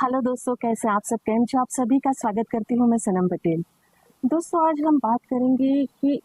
Hello दोस्तों, कैसे आप सब? कैम छो? आप सभी का स्वागत करती हूँ मैं, सनम पटेल। दोस्तों, आज हम बात करेंगे कि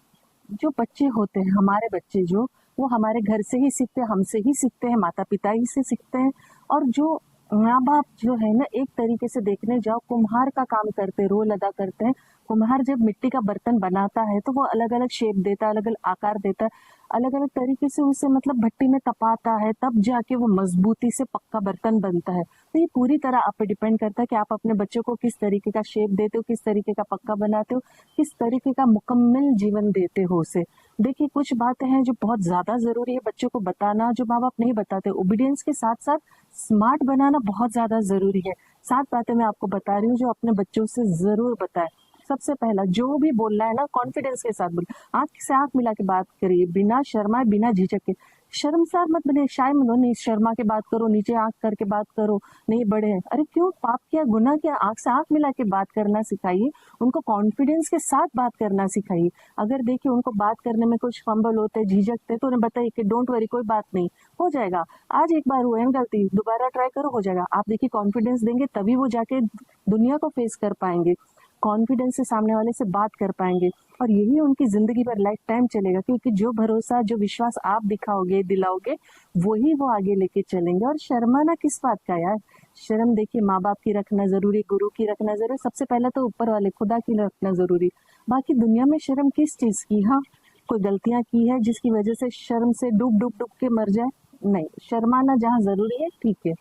जो बच्चे होते हैं, हमारे बच्चे जो वो हमारे घर से ही सीखते हैं, हमसे ही सीखते हैं, माता पिता ही से सीखते हैं। और जो माँ बाप जो है ना, एक तरीके से देखने जाओ कुम्हार का काम करते, रोल अदा करते हैं। कुम्हार जब मिट्टी का बर्तन बनाता है तो वो अलग अलग शेप देता है, अलग अलग आकार देता है, अलग अलग तरीके से उसे मतलब भट्टी में तपाता है, तब जाके वो मजबूती से पक्का बर्तन बनता है। तो ये पूरी तरह आप पे डिपेंड करता है कि आप अपने बच्चों को किस तरीके का शेप देते हो, किस तरीके का पक्का बनाते हो, किस तरीके का मुकम्मल जीवन देते हो उसे। देखिए, कुछ बातें हैं जो बहुत ज्यादा जरूरी है बच्चों को बताना, जो माँ बाप नहीं बताते। ओबीडियंस के साथ साथ स्मार्ट बनाना बहुत ज्यादा जरूरी है। 7 बातें मैं आपको बता रही हूँ जो अपने बच्चों से जरूर बताएं। सबसे पहला, जो भी बोलना है ना, कॉन्फिडेंस के साथ बोले, आंख से आंख मिला के बात करिए, बिना शर्माए, बिना झिझक के। शर्मसार मत बने, शाय मत हो, नहीं शर्मा के बात करो, नीचे आंख करके बात करो, नहीं बड़े हैं, अरे क्यों, पाप किया, गुनाह किया, आंख से आंख मिला के बात करना सिखाइए। उनको कॉन्फिडेंस के साथ बात करना सिखाइए। अगर देखिए उनको बात करने में कुछ फंबल होते, झिझकते, तो उन्हें बताइए कि डोंट वरी, कोई बात नहीं, हो जाएगा, आज एक बार हुआ है गलती, दोबारा ट्राई करो, हो जाएगा। आप देखिए कॉन्फिडेंस देंगे तभी वो जाके दुनिया को फेस कर पाएंगे, कॉन्फिडेंस से सामने वाले से बात कर पाएंगे, और यही उनकी जिंदगी भर लाइफ टाइम चलेगा। क्योंकि जो भरोसा, जो विश्वास आप दिखाओगे, दिलाओगे, वही वो आगे लेके चलेंगे। और शर्माना किस बात का यार? शर्म देखिए माँ बाप की रखना जरूरी, गुरु की रखना जरूरी, सबसे पहले तो ऊपर वाले खुदा की रखना जरूरी। बाकी दुनिया में शर्म किस चीज की? हाँ, कोई गलतियां की है जिसकी वजह से शर्म से डूब डूब डूब के मर जाए? नहीं, शर्माना जहाँ जरूरी है ठीक है।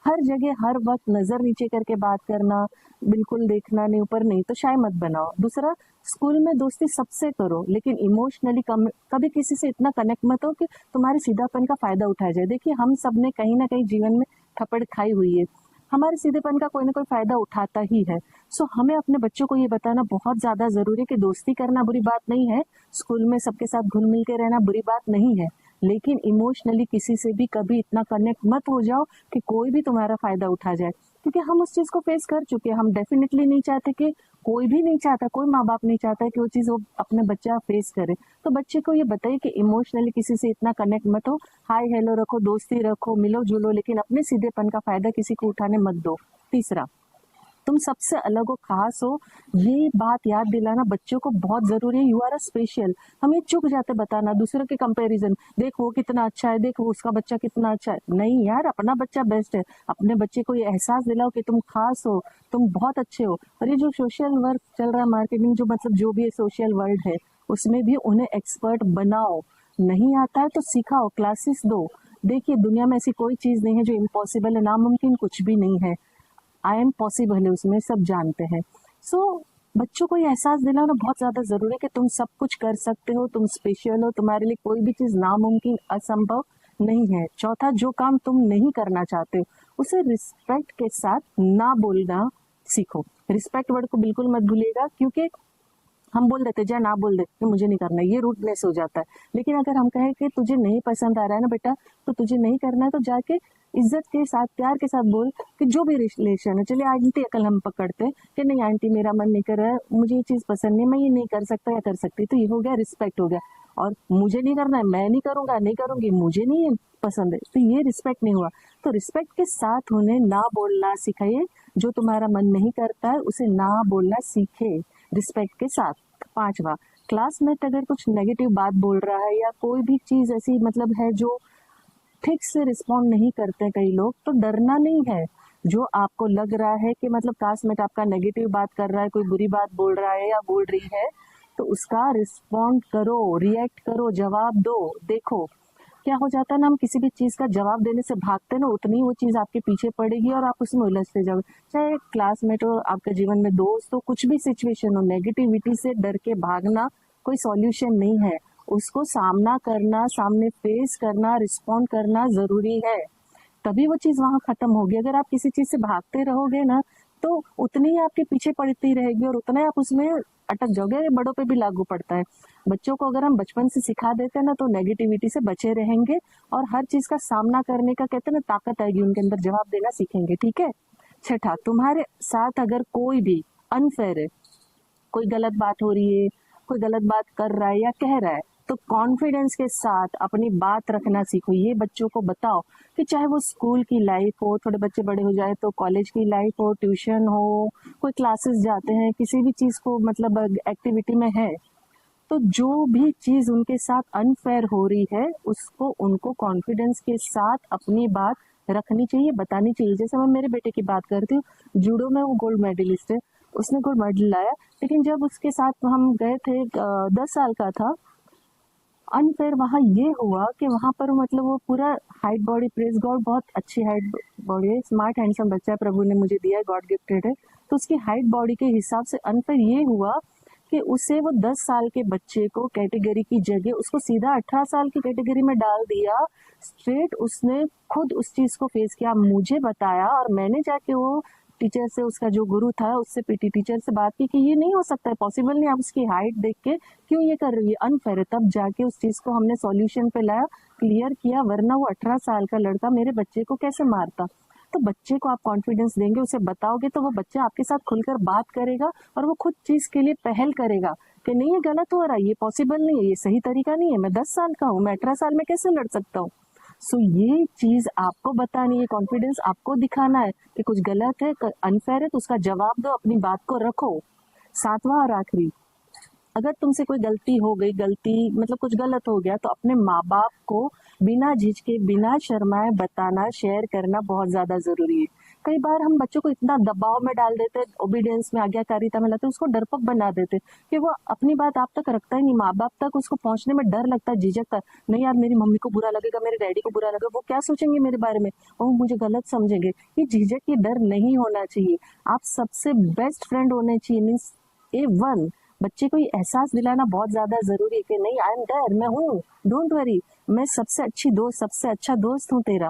हर जगह हर वक्त नजर नीचे करके बात करना, बिल्कुल देखना नहीं, ऊपर नहीं, तो शाय मत बनाओ। दूसरा, स्कूल में दोस्ती सबसे करो, लेकिन इमोशनली कभी किसी से इतना कनेक्ट मत हो कि तुम्हारे सीधापन का फायदा उठाया जाए। देखिए, हम सब ने कहीं ना कहीं जीवन में थप्पड़ खाई हुई है, हमारे सीधेपन का कोई ना कोई फायदा उठाता ही है। सो हमें अपने बच्चों को ये बताना बहुत ज्यादा जरूरी है कि दोस्ती करना बुरी बात नहीं है, स्कूल में सबके साथ घुल मिल के रहना बुरी बात नहीं है, लेकिन इमोशनली किसी से भी कभी इतना कनेक्ट मत हो जाओ कि कोई भी तुम्हारा फायदा उठा जाए। क्योंकि हम उस चीज को फेस कर चुके हैं। हम डेफिनेटली नहीं चाहते कि, कोई भी नहीं चाहता, कोई माँ बाप नहीं चाहता कि वो चीज वो अपने बच्चा फेस करे। तो बच्चे को ये बताइए कि इमोशनली किसी से इतना कनेक्ट मत हो, हाय हेलो रखो, दोस्ती रखो, मिलो जुलो, लेकिन अपने सीधेपन का फायदा किसी को उठाने मत दो। तीसरा, तुम सबसे अलग हो, खास हो, ये बात याद दिलाना बच्चों को बहुत जरूरी है। You are a special. हम ये चुक जाते बताना दूसरों के कंपैरिजन, देख वो कितना अच्छा है, देख वो उसका बच्चा कितना अच्छा है। नहीं यार, अपना बच्चा बेस्ट है। अपने बच्चे को ये एहसास दिलाओ कि तुम खास हो, तुम बहुत अच्छे हो। और ये जो सोशल वर्क चल रहा है, मार्केटिंग, जो मतलब जो भी सोशल वर्ल्ड है, उसमें भी उन्हें एक्सपर्ट बनाओ। नहीं आता है तो सिखाओ, क्लासेस दो। देखिए, दुनिया में ऐसी कोई चीज नहीं है जो इम्पॉसिबल है, नामुमकिन कुछ भी नहीं है। आई एम पॉसिबल है, उसमें सब जानते हैं। सो बच्चों को ये एहसास दिलाना बहुत ज्यादा जरूरी है कि तुम सब कुछ कर सकते हो, तुम स्पेशल हो, तुम्हारे लिए कोई भी चीज नामुमकिन, असंभव नहीं है। चौथा, जो काम तुम नहीं करना चाहते हो उसे रिस्पेक्ट के साथ ना बोलना सीखो। रिस्पेक्ट वर्ड को बिल्कुल मत भूलिएगा, क्योंकि हम बोल देते, जा ना बोल देते, मुझे नहीं करना, ये रूडनेस हो जाता है। लेकिन अगर हम कहें कि तुझे नहीं पसंद आ रहा है ना बेटा, तो तुझे नहीं करना है, तो जाके इज्जत के साथ, प्यार के साथ बोल कि जो भी रिलेशन है, चलिए आंटी कल हम पकड़ते हैं कि नहीं आंटी, मेरा मन नहीं कर रहा है, मुझे ये चीज पसंद नहीं, मैं ये नहीं कर सकता या कर सकती, तो ये हो गया, रिस्पेक्ट हो गया। और मुझे नहीं करना है, मैं नहीं करूंगा, नहीं करूंगी, मुझे नहीं है पसंद है, तो ये रिस्पेक्ट नहीं हुआ। तो रिस्पेक्ट के साथ उन्हें ना बोलना सिखाइए। जो तुम्हारा मन नहीं करता है उसे ना बोलना सीखे, रिस्पेक्ट के साथ। पांचवा, क्लासमेट अगर कुछ नेगेटिव बात बोल रहा है या कोई भी चीज ऐसी मतलब है जो ठीक से रिस्पॉन्ड नहीं करते कई लोग, तो डरना नहीं है। जो आपको लग रहा है कि मतलब क्लासमेट आपका नेगेटिव बात कर रहा है, कोई बुरी बात बोल रहा है या बोल रही है, तो उसका रिस्पॉन्ड करो, रिएक्ट करो, जवाब दो। देखो क्या हो जाता है ना, हम किसी भी चीज का जवाब देने से भागते हैं ना, उतनी वो चीज आपके पीछे पड़ेगी और आप उसमें उलझते जाओगे। चाहे क्लासमेट हो, आपके जीवन में दोस्त हो, कुछ भी सिचुएशन हो, नेगेटिविटी से डर के भागना कोई सॉल्यूशन नहीं है। उसको सामना करना, सामने फेस करना, रिस्पॉन्ड करना जरूरी है, तभी वो चीज वहां खत्म होगी। अगर आप किसी चीज से भागते रहोगे ना, तो उतनी ही आपके पीछे पड़ती रहेगी और उतना ही आप उसमें अटक जाओगे। ये बड़ों पे भी लागू पड़ता है। बच्चों को अगर हम बचपन से सिखा देते हैं ना, तो नेगेटिविटी से बचे रहेंगे और हर चीज का सामना करने का, कहते हैं ना, ताकत आएगी उनके अंदर, जवाब देना सीखेंगे। ठीक है। छठा, तुम्हारे साथ अगर कोई भी अनफेयर है, कोई गलत बात हो रही है, कोई गलत बात कर रहा है या कह रहा है, तो कॉन्फिडेंस के साथ अपनी बात रखना सीखो। ये बच्चों को बताओ कि चाहे वो स्कूल की लाइफ हो, थोड़े बच्चे बड़े हो जाए तो कॉलेज की लाइफ हो, ट्यूशन हो, कोई क्लासेस जाते हैं, किसी भी चीज को मतलब एक्टिविटी में है, तो जो भी चीज उनके साथ अनफेयर हो रही है उसको उनको कॉन्फिडेंस के साथ अपनी बात रखनी चाहिए, बतानी चाहिए। जैसे मैं मेरे बेटे की बात करती हूँ, जूडो में वो गोल्ड मेडलिस्ट है, उसने गोल्ड मेडल लाया, लेकिन जब उसके साथ हम गए थे 10 साल का था, अनफेयर वहाँ ये हुआ कि वहाँ पर मतलब वो पूरा हाइट बॉडी, प्रेस गॉड, बहुत अच्छी हाइट बॉडी है, स्मार्ट हैंडसम बच्चा है, प्रभु ने मुझे दिया है, गॉड गिफ्टेड है, तो उसकी हाइट बॉडी के हिसाब से अनफेयर ये हुआ कि उसे वो 10 साल के बच्चे को कैटेगरी की जगह उसको सीधा 18 साल की कैटेगरी में डाल दिया। स्ट्रेट उसने खुद उस चीज को फेस किया, मुझे बताया, और मैंने जाके वो टीचर से, उसका जो गुरु था उससे, पीटी टीचर से बात की कि ये नहीं हो सकता है, पॉसिबल नहीं, आप उसकी हाइट देख के क्यों ये कर रही है, अनफेयर है। तब जाके उस चीज को हमने सॉल्यूशन पे लाया, क्लियर किया, वरना वो 18 साल का लड़का मेरे बच्चे को कैसे मारता। तो बच्चे को आप कॉन्फिडेंस देंगे, उसे बताओगे, तो वो बच्चा आपके साथ खुलकर बात करेगा और वो खुद चीज के लिए पहल करेगा कि नहीं ये गलत हो रहा है, ये पॉसिबल नहीं है, ये सही तरीका नहीं है, मैं 10 साल का हूँ, मैं 18 साल में कैसे लड़ सकता हूँ। सो ये चीज आपको बतानी है, कॉन्फिडेंस आपको दिखाना है कि कुछ गलत है, अनफेयर है, तो उसका जवाब दो, अपनी बात को रखो। सातवां और आखिरी, अगर तुमसे कोई गलती हो गई, गलती मतलब कुछ गलत हो गया, तो अपने माँ बाप को बिना झिझके, बिना शर्माए बताना, शेयर करना बहुत ज्यादा जरूरी है। कई बार हम बच्चों को इतना दबाव में डाल देते, ओबीडियंस में, आज्ञाकारिता में लाते, उसको डरपोक बना देते कि वो अपनी बात आप तक रखता ही नहीं, माँ बाप तक उसको पहुंचने में डर लगता है, झिझकता है, नहीं यार मेरी मम्मी को बुरा लगेगा, मेरे डैडी को बुरा लगेगा, वो क्या सोचेंगे मेरे बारे में, वो मुझे गलत समझेंगे। ये झिझक, ये डर नहीं होना चाहिए। आप सबसे बेस्ट फ्रेंड होने चाहिए, मीन्स A1। बच्चे को ये एहसास दिलाना बहुत ज्यादा जरूरी है कि नहीं, आई एम देयर, मैं हूँ, डोंट वरी, मैं सबसे अच्छी दोस्त, सबसे अच्छा दोस्त हूँ तेरा।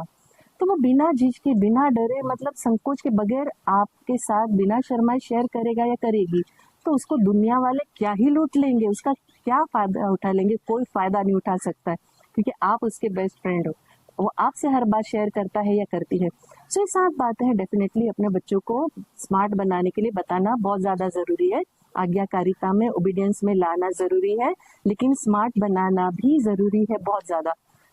तो वो बिना झिझके, बिना डरे, मतलब संकोच के बगैर आपके साथ बिना शर्माए शेयर करेगा या करेगी, तो उसको दुनिया वाले क्या ही लूट लेंगे, उसका क्या फायदा उठा लेंगे, कोई फायदा नहीं उठा सकता है, क्योंकि आप उसके बेस्ट फ्रेंड हो, वो आपसे हर बात शेयर करता है या करती है। सो ये 7 बातें हैं, डेफिनेटली अपने बच्चों को स्मार्ट बनाने के लिए बताना बहुत ज्यादा जरूरी है, आज्ञाकारिता में, ओबीडियंस में लाना जरूरी है, लेकिन स्मार्ट बनाना भी जरूरी है बहुत ज्यादा।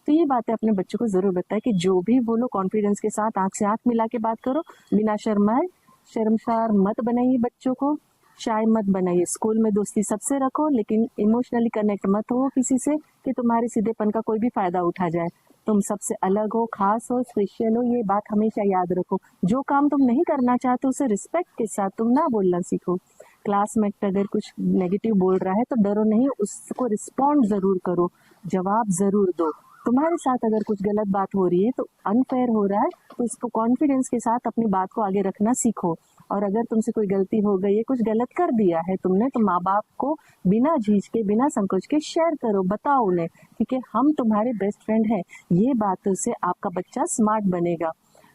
तो ये बातें अपने बच्चों को जरूर बताएं कि जो भी बोलो कॉन्फिडेंस के साथ, आंख से आंख मिला के बात करो, बिना शर्माए। शर्मसार मत बनाइए बच्चों को, शाय मत बनाइए। स्कूल में दोस्ती सबसे रखो, लेकिन इमोशनली कनेक्ट मत हो किसी से कि तुम्हारे सीधेपन का कोई भी फायदा उठा जाए। तुम सबसे अलग हो, खास हो, स्पेशल हो, ये बात हमेशा याद रखो। जो काम तुम नहीं करना चाहते उसे रिस्पेक्ट के साथ तुम ना बोलना सीखो। क्लासमेट अगर कुछ नेगेटिव बोल रहा है तो डरो नहीं, उसको रिस्पॉन्ड जरूर करो, जवाब जरूर दो। तुम्हारे साथ अगर कुछ गलत बात हो रही है, तो अनफेयर हो रहा है, तो इसको कॉन्फिडेंस के साथ अपनी बात को आगे रखना सीखो। और अगर तुमसे कोई गलती हो गई है, कुछ गलत कर दिया है तुमने, तो माँ बाप को बिना झिझक के, बिना संकोच के शेयर करो, बताओ उन्हें, क्योंकि हम तुम्हारे बेस्ट फ्रेंड हैं। ये बातों से आपका बच्चा स्मार्ट बनेगा।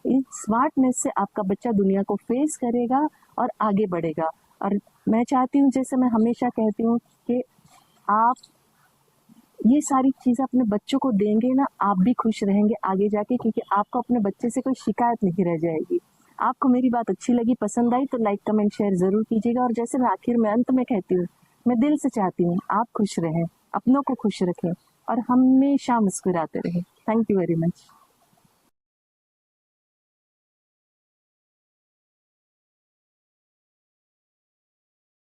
इस स्मार्टनेस से आपका बच्चा दुनिया को फेस करेगा और आगे बढ़ेगा। और मैं चाहती हूँ, जैसे मैं हमेशा कहती हूँ, कि आप ये सारी चीजें अपने बच्चों को देंगे ना, आप भी खुश रहेंगे आगे जाके, क्योंकि आपको अपने बच्चे से कोई शिकायत नहीं रह जाएगी। आपको मेरी बात अच्छी लगी, पसंद आई, तो लाइक, कमेंट, शेयर जरूर कीजिएगा। और जैसे मैं आखिर में, अंत में कहती हूँ, मैं दिल से चाहती हूँ आप खुश रहें, अपनों को खुश रखें और हमेशा मुस्कुराते रहें। Thank you very much.